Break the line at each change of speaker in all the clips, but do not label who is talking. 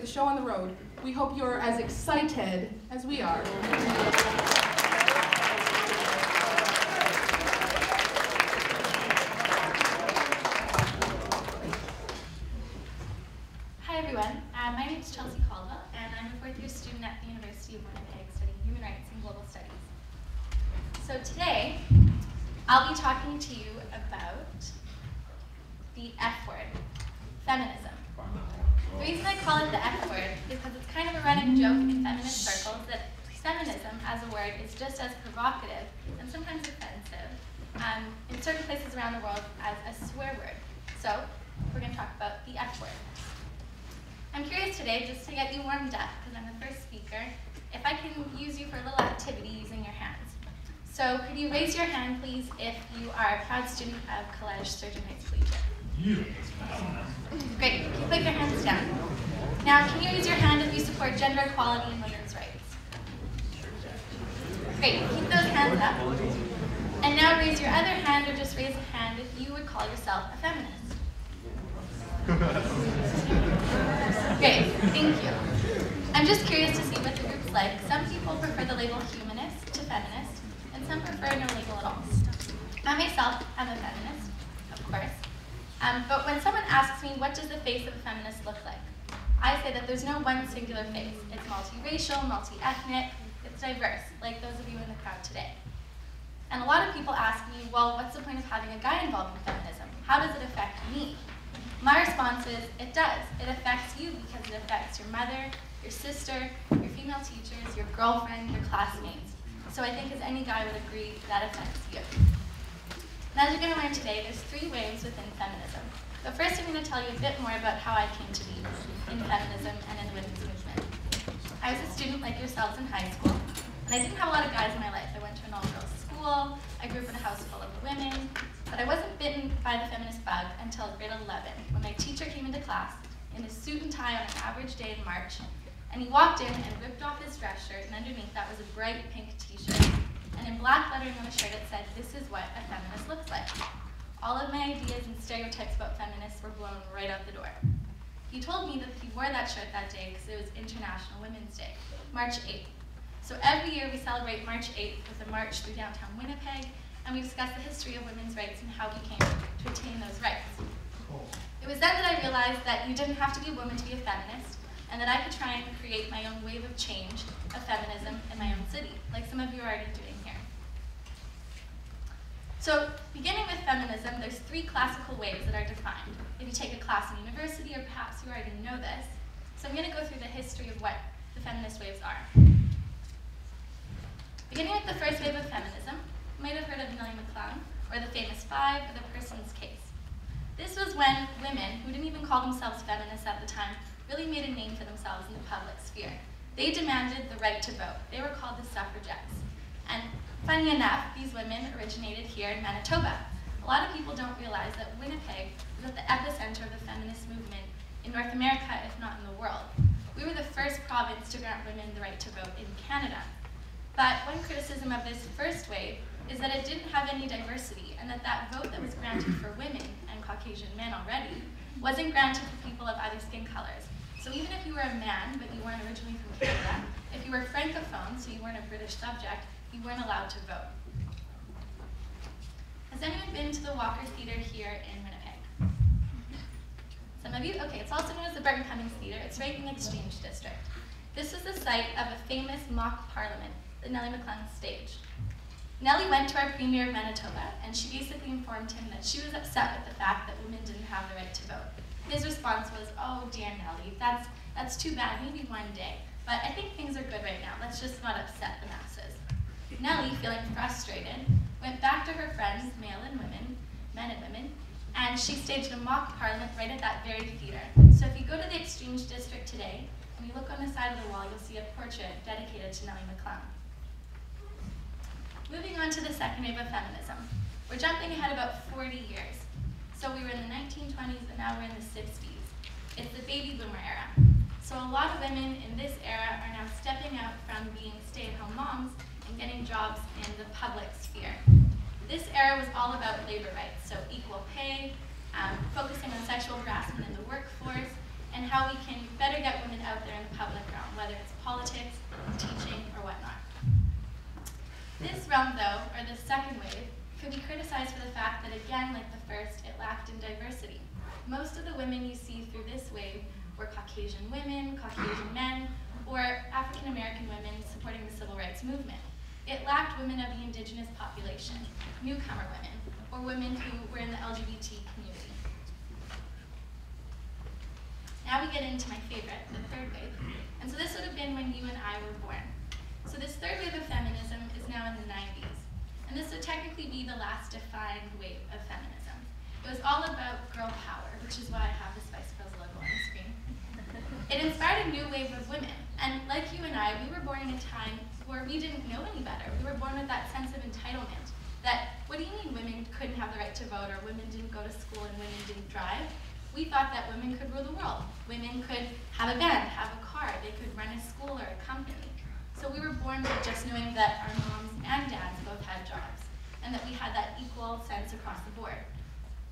the show on the road. We hope you're as excited as we are.
Hi everyone, my name is Caldwell, and I'm a fourth-year student at the University of Winnipeg studying human rights and global studies. So today, I'll be talking to you about the F word, feminism. The reason I call it the F word is because it's kind of a running joke in feminist circles that feminism as a word is just as provocative and sometimes offensive in certain places around the world as a swear word. So we're going to talk about the F word. I'm curious today, just to get you warmed up, because I'm the first speaker, if I can use you for a little activity using your hands. So could you raise your hand, please, if you are a proud student of College Sturgeon Heights Collegiate? Great, you put your hands down. Now, can you raise your hand if you support gender equality and women's rights? Great, keep those hands up. And now raise your other hand, or just raise a hand if you would call yourself a feminist. Great, thank you. I'm just curious to see what the group's like. Some people prefer the label humanist to feminist, and some prefer no label at all. I myself am a feminist, of course. But when someone asks me, what does the face of a feminist look like? I say that there's no one singular face. It's multiracial, multi-ethnic, it's diverse, like those of you in the crowd today. And a lot of people ask me, well, what's the point of having a guy involved in feminism? How does it affect me? My response is, it does. It affects you because it affects your mother, your sister, your female teachers, your girlfriend, your classmates. So I think as any guy would agree, that affects you. And as you're going to learn today, there's 3 waves within feminism. But first I'm going to tell you a bit more about how I came to be in feminism and in the women's movement. I was a student like yourselves in high school, and I didn't have a lot of guys in my life. I went to an all-girls school, I grew up in a house full of women, but I wasn't bitten by the feminist bug until grade 11, when my teacher came into class in a suit and tie on an average day in March, and he walked in and ripped off his dress shirt, and underneath that was a bright pink t-shirt, and in black lettering on the shirt it said, "This is what a feminist looks like." All of my ideas and stereotypes about feminists were blown right out the door. He told me that he wore that shirt that day because it was International Women's Day, March 8th. So every year we celebrate March 8th with a march through downtown Winnipeg, and we discuss the history of women's rights and how we came to attain those rights. It was then that I realized that you didn't have to be a woman to be a feminist, and that I could try and create my own wave of change of feminism in my own city, like some of you are already doing here. So beginning with feminism, there's 3 classical waves that are defined. If you take a class in university, or perhaps you already know this, so I'm going to go through the history of what the feminist waves are. Beginning with the first wave of feminism, you might have heard of Nellie McClung, or the famous 5, or the person's case. This was when women, who didn't even call themselves feminists at the time, really made a name for themselves in the public sphere. They demanded the right to vote. They were called the suffragettes. And funny enough, these women originated here in Manitoba. A lot of people don't realize that Winnipeg was at the epicenter of the feminist movement in North America, if not in the world. We were the first province to grant women the right to vote in Canada. But one criticism of this first wave is that it didn't have any diversity, and that vote that was granted for women and Caucasian men already wasn't granted for people of other skin colors. So even if you were a man, but you weren't originally from Canada, if you were francophone, so you weren't a British subject, you weren't allowed to vote. Has anyone been to the Walker Theatre here in Winnipeg? Some of you? Okay, it's also known as the Burton Cummings Theatre. It's right in the Exchange District. This was the site of a famous mock parliament that Nellie McClung staged. Nellie went to our Premier of Manitoba, and she basically informed him that she was upset with the fact that women didn't have the right to vote. His response was, "Oh dear Nellie, that's too bad, maybe one day. But I think things are good right now, let's just not upset the masses." Nellie, feeling frustrated, went back to her friends, men and women, and she staged a mock parliament right at that very theatre. So if you go to the Exchange District today, and you look on the side of the wall, you'll see a portrait dedicated to Nellie McClung. Moving on to the second wave of feminism. We're jumping ahead about 40 years. So we were in the 1920s, and now we're in the 60s. It's the baby boomer era. So a lot of women in this era are now stepping out from being stay-at-home moms and getting jobs in the public sphere. This era was all about labor rights, so equal pay, focusing on sexual harassment in the workforce, and how we can better get women out there in the public realm, whether it's politics, teaching, or whatnot. This realm, though, or the second wave, could be criticized for the fact that, again, like the first, it lacked in diversity. Most of the women you see through this wave were Caucasian women, Caucasian men, or African American women supporting the civil rights movement. It lacked women of the indigenous population, newcomer women, or women who were in the LGBT community. Now we get into my favorite, the third wave. And so this would have been when you and I were born. So this third wave of feminism is now in the 90s. And this would technically be the last defined wave of feminism. It was all about girl power, which is why I have the Spice Girls logo on the screen. It inspired a new wave of women. And like you and I, we were born in a time where we didn't know any better. We were born with that sense of entitlement. That, what do you mean women couldn't have the right to vote, or women didn't go to school and women didn't drive? We thought that women could rule the world. Women could have a band, have a car, they could run a school or a company. So we were born with just knowing that our moms and dads both had jobs, and that we had that equal sense across the board.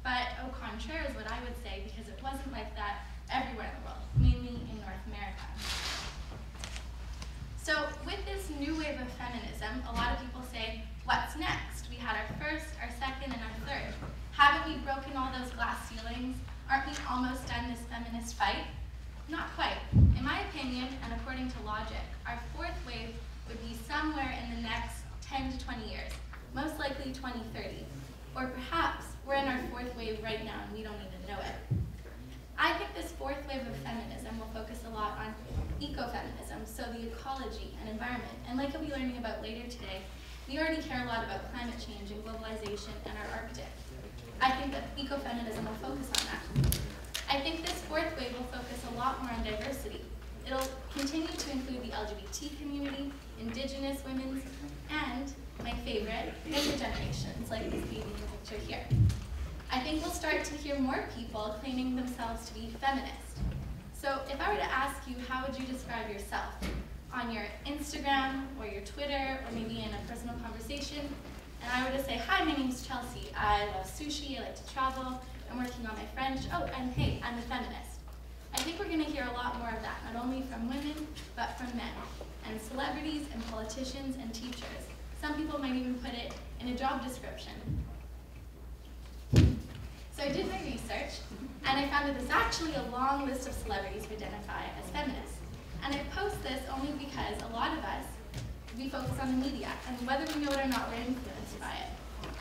But au contraire is what I would say, because it wasn't like that everywhere in the world, mainly in North America. So with this new wave of feminism, a lot of people say, what's next? We had our first, our second, and our third. Haven't we broken all those glass ceilings? Aren't we almost done this feminist fight? Not quite. In my opinion, and according to logic, our fourth wave would be somewhere in the next 10 to 20 years, most likely 2030. Or perhaps we're in our fourth wave right now and we don't even know it. I think this fourth wave of feminism will focus a lot on ecofeminism, so the ecology and environment. And like we'll be learning about later today, we already care a lot about climate change and globalization and our Arctic. I think that ecofeminism will focus on that. I think this fourth wave will focus a lot more on diversity. It'll continue to include the LGBT community, indigenous women, and my favorite, younger generations, like this baby in the picture here. I think we'll start to hear more people claiming themselves to be feminist. So if I were to ask you, how would you describe yourself? On your Instagram, or your Twitter, or maybe in a personal conversation, and I were to say, hi, my name's Chelsea, I love sushi, I like to travel, I'm working on my French, oh, and hey, I'm a feminist. I think we're gonna hear a lot more of that, not only from women, but from men, and celebrities, and politicians, and teachers. Some people might even put it in a job description. So I did my research, and I found that there's actually a long list of celebrities who identify as feminists. And I post this only because a lot of us, we focus on the media, and whether we know it or not, we're influenced by it.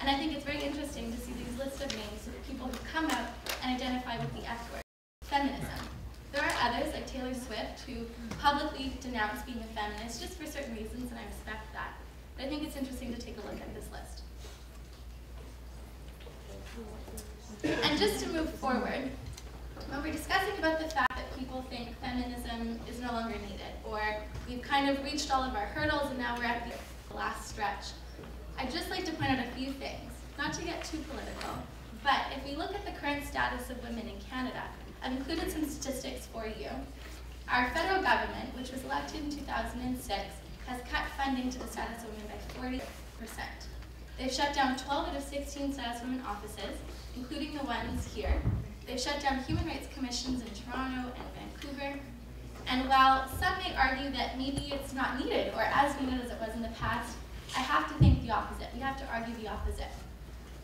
And I think it's very interesting to see these lists of names of people who come out and identify with the F word, feminism. There are others, like Taylor Swift, who publicly denounce being a feminist just for certain reasons, and I respect that. But I think it's interesting to take a look at this list. And just to move forward, when we're discussing about the fact that people think feminism is no longer needed, or we've kind of reached all of our hurdles and now we're at the last stretch, I'd just like to point out a few things, not to get too political, but if we look at the current status of women in Canada, I've included some statistics for you. Our federal government, which was elected in 2006, has cut funding to the status of women by 40%. They've shut down 12 out of 16 status women offices, including the ones here. They've shut down human rights commissions in Toronto and Vancouver. And while some may argue that maybe it's not needed, or as needed as it was in the past, I have to think the opposite. We have to argue the opposite.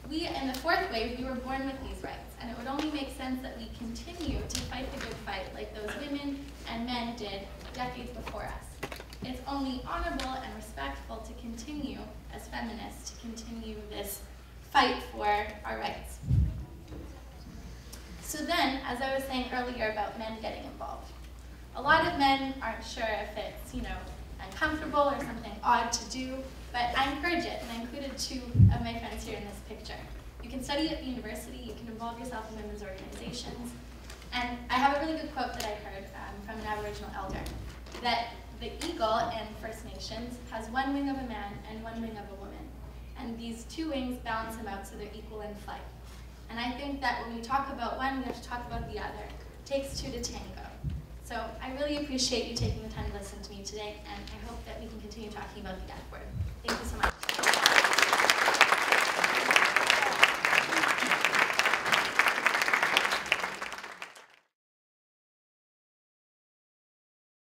We, in the fourth wave, we were born with these rights, and it would only make sense that we continue to fight the good fight like those women and men did decades before us. It's only honorable and respectful to continue, as feminists, to continue this fight for our rights. So then, as I was saying earlier about men getting involved, a lot of men aren't sure if it's, uncomfortable or something odd to do, but I encourage it, and I included two of my friends here in this picture. You can study at the university, you can involve yourself in women's organizations, and I have a really good quote that I heard from an Aboriginal elder, that the eagle in First Nations has one wing of a man and one wing of a woman, and these two wings balance them out so they're equal in flight. And I think that when we talk about one, we have to talk about the other. It takes two to tango. So I really appreciate you taking the time to listen to me today, and I hope that we can continue talking about the F word. Thank you so much.